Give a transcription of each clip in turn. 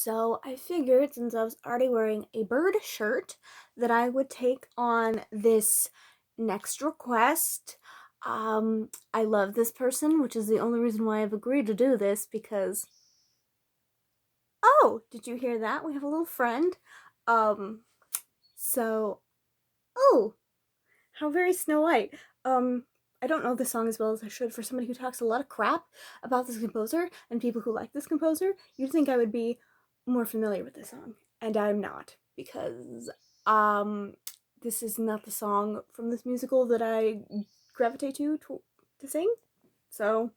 So I figured since I was already wearing a bird shirt that I would take on this next request. I love this person, which is the only reason why I've agreed to do this because oh, did you hear that? We have a little friend. Um, so oh, how very Snow White. Um, I don't know this song as well as I should for somebody who talks a lot of crap about this composer and people who like this composer. You'd think I would be more familiar with this song, and I'm not because um this is not the song from this musical that I gravitate to sing. So,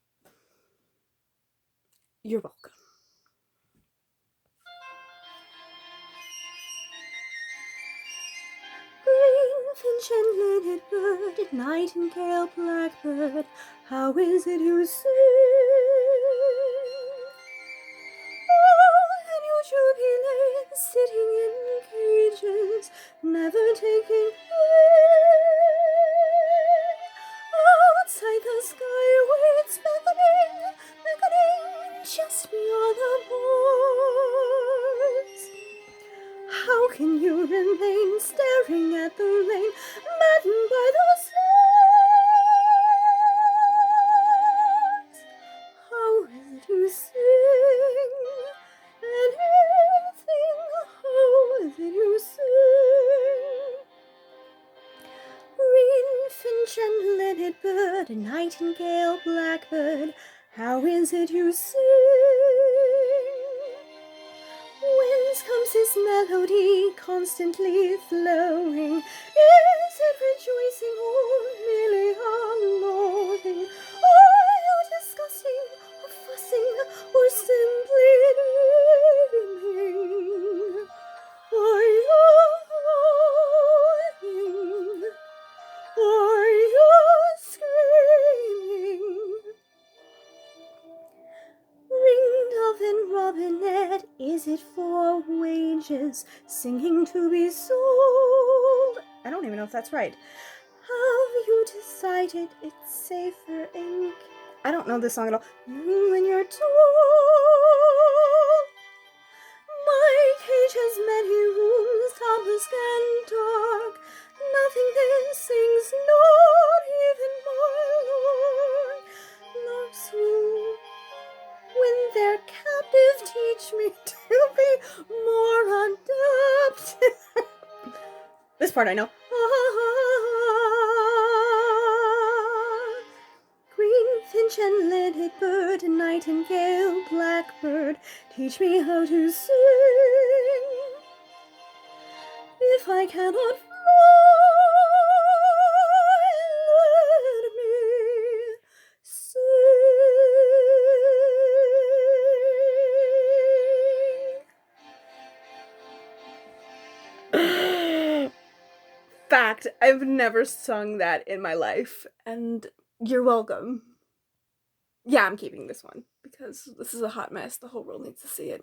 you're welcome. Green finch and linnet bird, nightingale, blackbird, how is it you sing? Oh, and your jubilees sitting in cages, never taking wing. Outside the sky waits beckoning, beckoning, just beyond the bars. How can you remain staring at the rain, maddened by the stars? How is it you sing anything? How is it you sing? Green finch and linnet bird, a nightingale, blackbird, how is it you sing? Whence comes this melody constantly flowing? Is it rejoicing or merely a longing? Are you discussing or fussing or simply dreaming? Are you crying? Are you screaming? Ring-dove and robinet, is it for wages, singing to be sold? I don't even know if that's right. Have you decided it's safer ink? I don't know this song at all. When you're told my cage has many rooms, topless and dark. Nothing then sings, not even my lord. Larks will, when they're captive, teach me to be more adept. This part I know. Green finch and linnet bird, nightingale, blackbird, teach me how to sing. If I cannot fly, let me sing. Fact, I've never sung that in my life, and you're welcome. Yeah, I'm keeping this one because this is a hot mess. The whole world needs to see it.